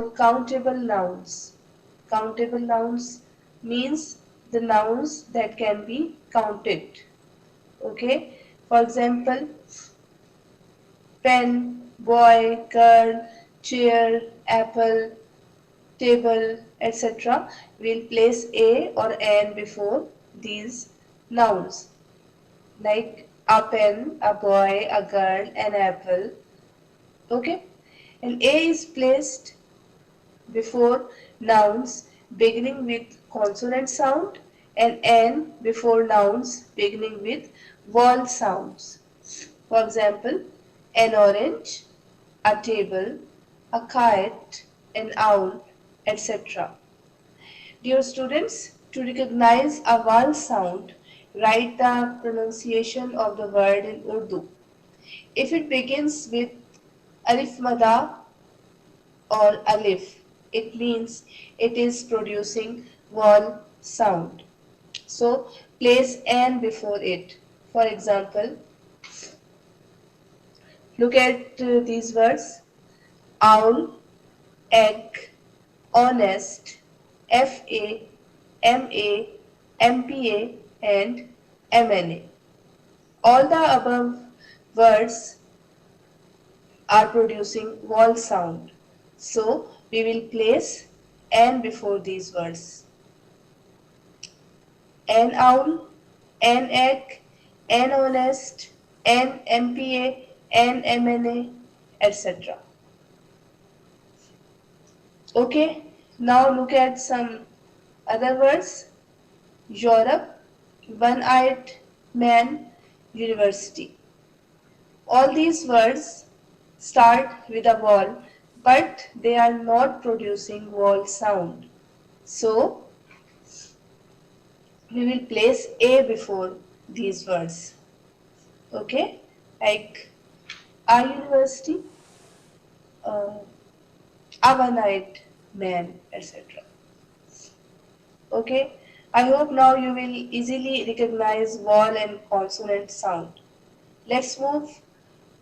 countable nouns. Countable nouns means the nouns that can be counted. Okay, for example, pen, boy, girl, chair, apple, table, etc. We'll place a or an before these nouns, like a pen, a boy, a girl, an apple. Okay, and a is placed before nouns beginning with consonant sound and n before nouns beginning with vowel sounds. For example, an orange, a table, a kite, an owl, etc. Dear students, to recognize a vowel sound, write the pronunciation of the word in Urdu. If it begins with alif mada or alif, it means it is producing vowel sound. So place an before it. For example, look at these words: owl, egg, honest, FA, MA, MPA, and MNA. All the above words are producing vowel sound. So we will place an before these words. An owl, an egg, an honest, an MPA, an MNA, etc. Okay, now look at some other words. Europe, one-eyed man, university. All these words start with a vowel, but they are not producing vowel sound. So we will place a before these words. Okay, like a university, uh, a one-eyed man, etc. Okay, I hope now you will easily recognize vowel and consonant sound. Let's move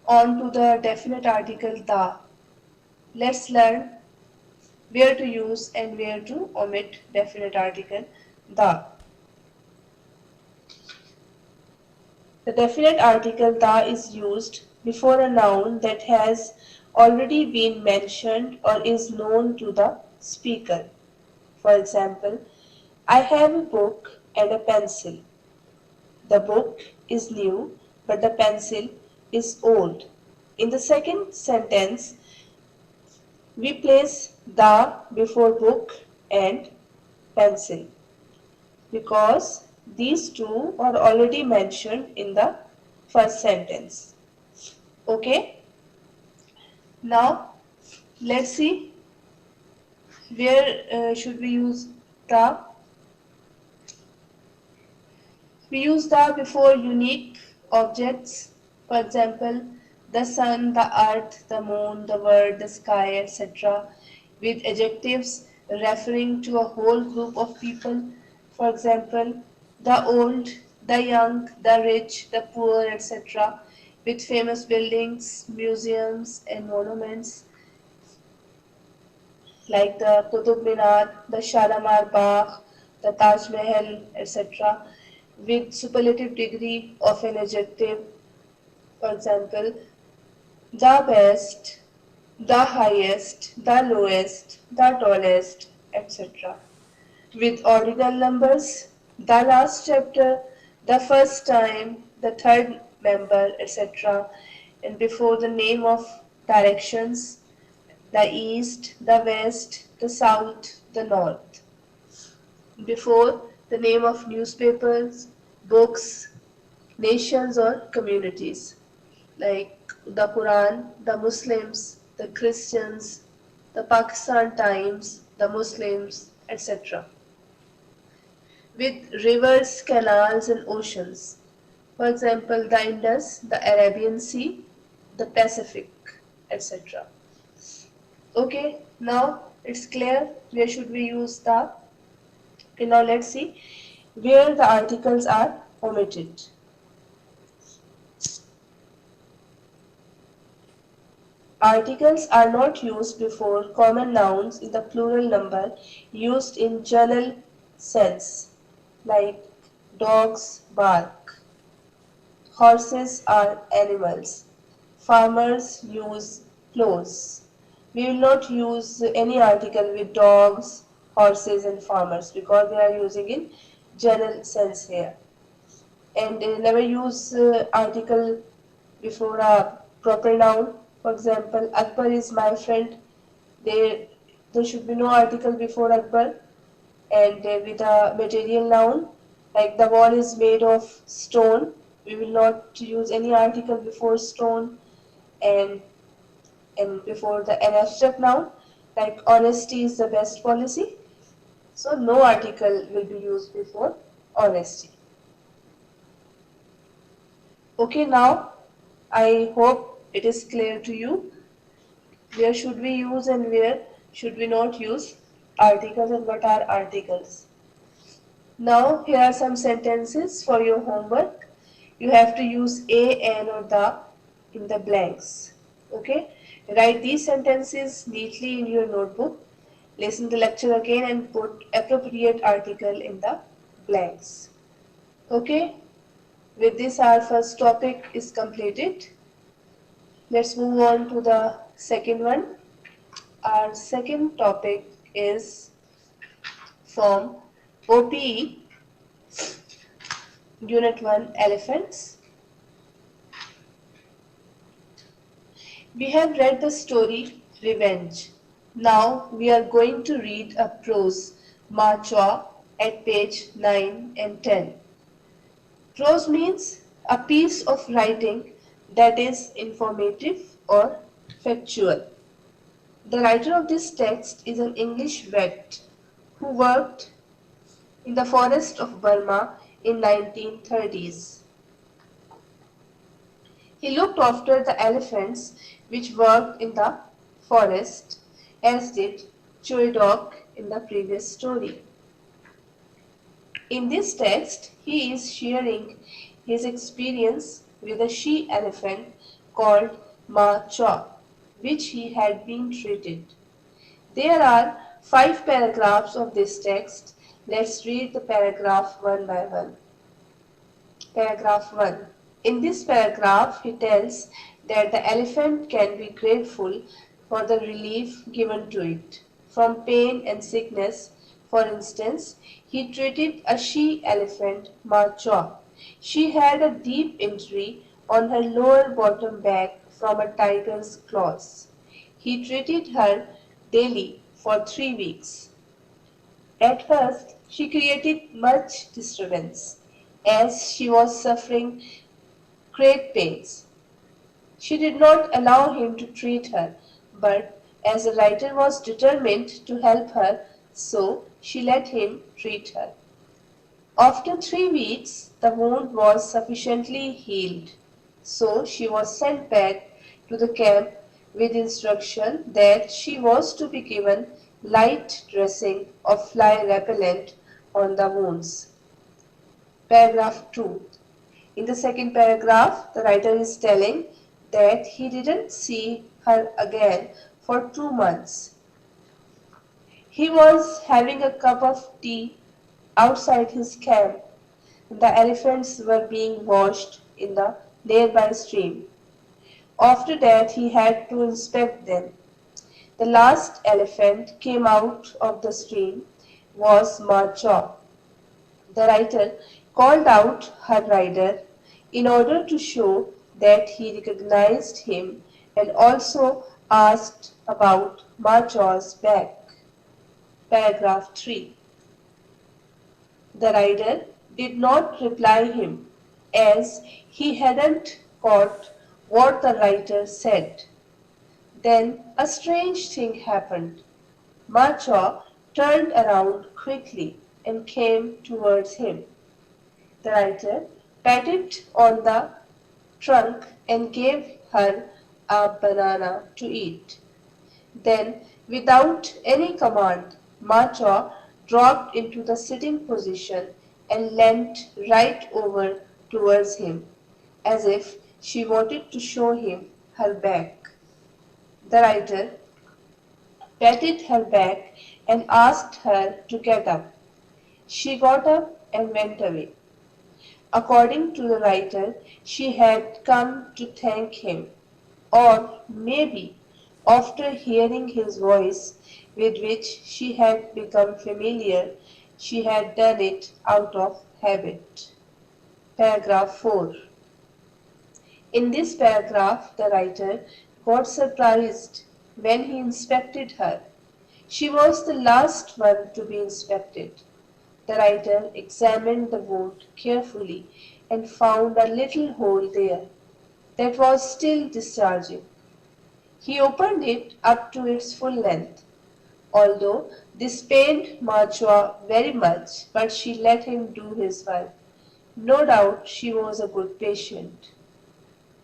on to the definite article the. Let's learn where to use and where to omit definite article the. The definite article the is used before a noun that has already been mentioned or is known to the speaker. For example, I have a book and a pencil. The book is new, but the pencil is old. In the second sentence, we place the before book and pencil because these two are already mentioned in the first sentence. Okay? Now, let's see where should we use the. We use the before unique objects, for example, the sun, the earth, the moon, the world, the sky, etc., with adjectives referring to a whole group of people, for example, the old, the young, the rich, the poor, etc., with famous buildings, museums, and monuments like the Qutub Minar, the Shalimar Bagh, the Taj Mahal, etc., with superlative degree of an adjective, for example, the best, the highest, the lowest, the tallest, etc. With ordinal numbers, the last chapter, the first time, the third member, etc. And before the name of directions, the east, the west, the south, the north. Before the name of newspapers, books, nations or communities like the Quran, the Muslims, the Christians, the Pakistan Times, the Muslims, etc. With rivers, canals and oceans. For example, the Indus, the Arabian Sea, the Pacific, etc. Okay, now it's clear where should we use the. Okay, now let's see where the articles are omitted. Articles are not used before common nouns in the plural number used in general sense, like dogs bark, horses are animals, farmers use plows. We will not use any article with dogs, horses and farmers because they are using in general sense here. And never use article before a proper noun. For example, Akbar is my friend. There, there should be no article before Akbar. And with a material noun, like the wall is made of stone, we will not use any article before stone. And before an abstract noun, like honesty is the best policy. So no article will be used before honesty. Okay, now I hope it is clear to you where should we use and where should we not use articles and what are articles. Now here are some sentences for your homework. You have to use a, an or the in the blanks. Okay, write these sentences neatly in your notebook. Listen the lecture again and put appropriate article in the blanks. Okay, with this our first topic is completed. Let's move on to the second one. Our second topic is from OPE Unit 1 Elephants. We have read the story Revenge. Now we are going to read a prose, Ma Chua, at page 9 and 10. Prose means a piece of writing that is informative or factual. The writer of this text is an English vet who worked in the forest of Burma in 1930s. He looked after the elephants which worked in the forest, as did Choi Dog in the previous story. In this text, he is sharing his experience with a she-elephant called Ma Chua, which he had been treated. There are 5 paragraphs of this text. Let's read the paragraph one by one. Paragraph 1. In this paragraph, he tells that the elephant can be grateful for the relief given to it from pain and sickness. For instance, he treated a she-elephant, Ma Chua. She had a deep injury on her lower bottom back from a tiger's claws. He treated her daily for 3 weeks. At first, she created much disturbance, as she was suffering great pains. She did not allow him to treat her, but as the writer was determined to help her, so she let him treat her. After 3 weeks, the wound was sufficiently healed, so she was sent back to the camp with instruction that she was to be given light dressing of fly repellent on the wounds. Paragraph 2. In the second paragraph, the writer is telling that he didn't see her again for 2 months. He was having a cup of tea outside his camp. The elephants were being washed in the nearby stream. After that, he had to inspect them. The last elephant came out of the stream was Ma Chua. The writer called out her rider in order to show that he recognized him and also asked about Ma Chua's back. Paragraph 3. The rider did not reply him as he hadn't caught what the writer said. Then a strange thing happened. Ma Chua turned around quickly and came towards him. The writer patted on the trunk and gave her a banana to eat. Then, without any command, Ma Chua dropped into the sitting position and leant right over towards him, as if she wanted to show him her back. The writer patted her back and asked her to get up. She got up and went away. According to the writer, she had come to thank him, or maybe after hearing his voice, with which she had become familiar, she had done it out of habit. Paragraph 4. In this paragraph, the writer got surprised when he inspected her. She was the last one to be inspected. The writer examined the wound carefully and found a little hole there that was still discharging. He opened it up to its full length. Although this pained Marjoa very much, but she let him do his work. No doubt she was a good patient.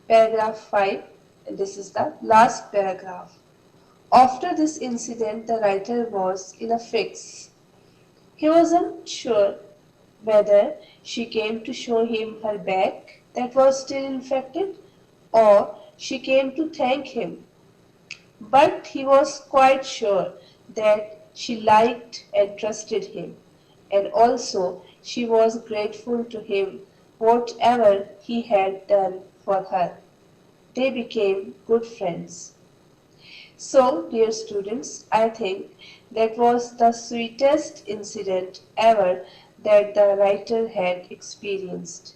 Paragraph 5, and this is the last paragraph. After this incident, the writer was in a fix. He wasn't sure whether she came to show him her back that was still infected or she came to thank him. But he was quite sure that she liked and trusted him, and also she was grateful to him whatever he had done for her. They became good friends. So, dear students, I think that was the sweetest incident ever that the writer had experienced,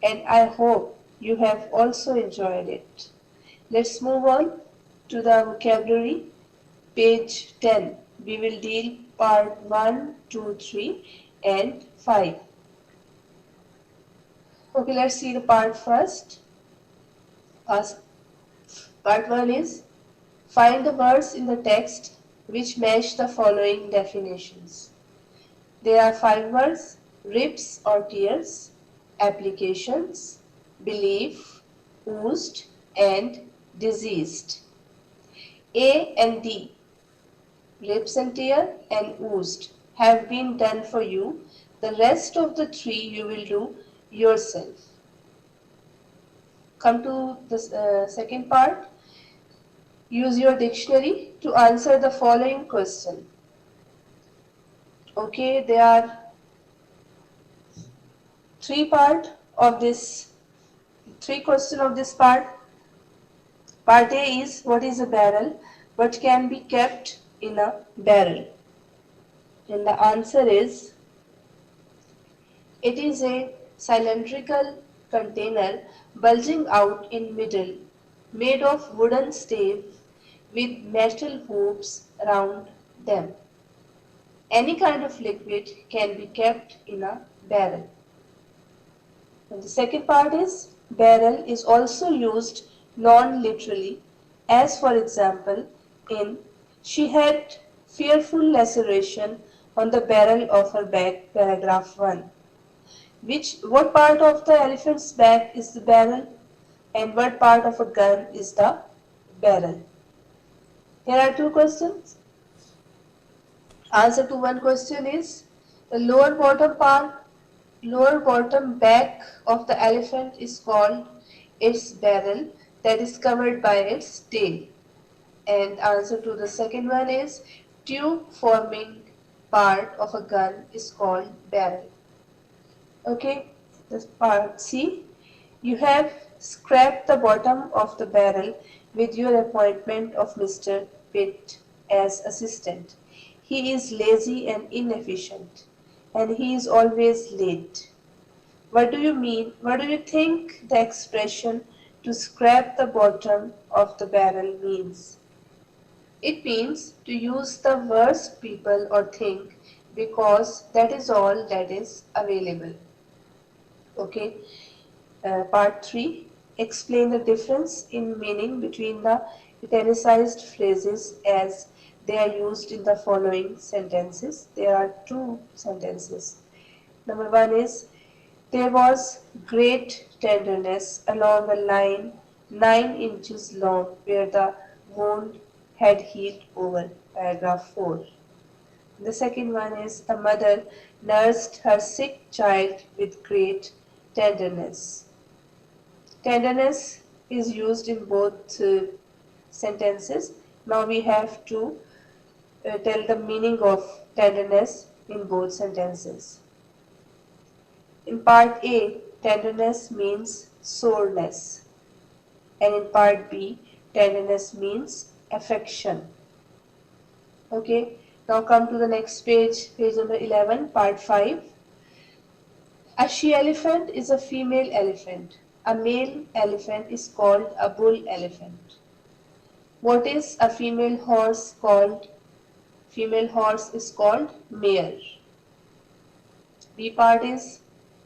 and I hope you have also enjoyed it. Let's move on to the vocabulary, page 10. We will deal part 1, 2, 3 and 5. Okay, let's see the part first. Part 1 is find the words in the text which match the following definitions. There are 5 words: ribs or tears, applications, belief, oozed, and diseased. A and D, ribs and tear and oozed, have been done for you. The rest of the 3 you will do yourself. Come to the second part. Use your dictionary to answer the following question. Okay, there are 3 questions of this part. Part A is, what is a barrel? What can be kept in a barrel? And the answer is, it is a cylindrical container bulging out in middle, made of wooden stave with metal hoops round them. Any kind of liquid can be kept in a barrel. And the second part is, barrel is also used non-literally, as for example in she had fearful laceration on the barrel of her back, paragraph 1. What part of the elephant's back is the barrel, and what part of a gun is the barrel? Here are 2 questions. Answer to one question is, the lower bottom back of the elephant is called its barrel, that is covered by its tail. And answer to the second one is, tube forming part of a gun is called barrel. Okay, this part C. You have scraped the bottom of the barrel with your appointment of Mr. Pitt as assistant. He is lazy and inefficient, and he is always late. What do you mean? What do you think the expression to scrape the bottom of the barrel means? It means to use the worst people or thing because that is all that is available. Okay. Part 3. Explain the difference in meaning between the italicized phrases as they are used in the following sentences. There are 2 sentences. Number 1 is, there was great tenderness along a line 9 inches long where the wound had healed over, paragraph 4. The second one is, the mother nursed her sick child with great tenderness. Tenderness is used in both sentences. Now we have to tell the meaning of tenderness in both sentences. In part A, tenderness means soreness, and in part B, tenderness means affection. Okay, now come to the next page, page number 11, part 5. A she-elephant is a female elephant. A male elephant is called a bull elephant. What is a female horse called? Female horse is called mare. B part is,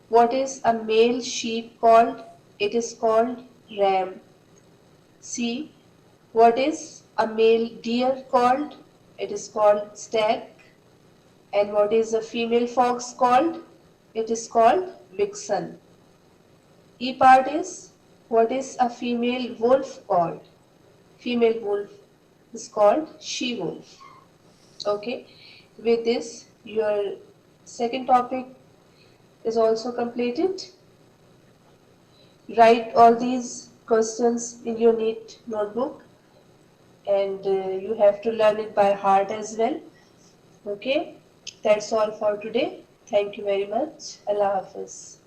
what is a male sheep called? It is called ram. C, what is a male deer called? It is called stag. And what is a female fox called? It is called vixen. E part is, what is a female wolf called? Female wolf is called she-wolf. Okay, with this your second topic is also completed. Write all these questions in your neat notebook, and you have to learn it by heart as well. Okay, that's all for today. Thank you very much. Allah Hafiz.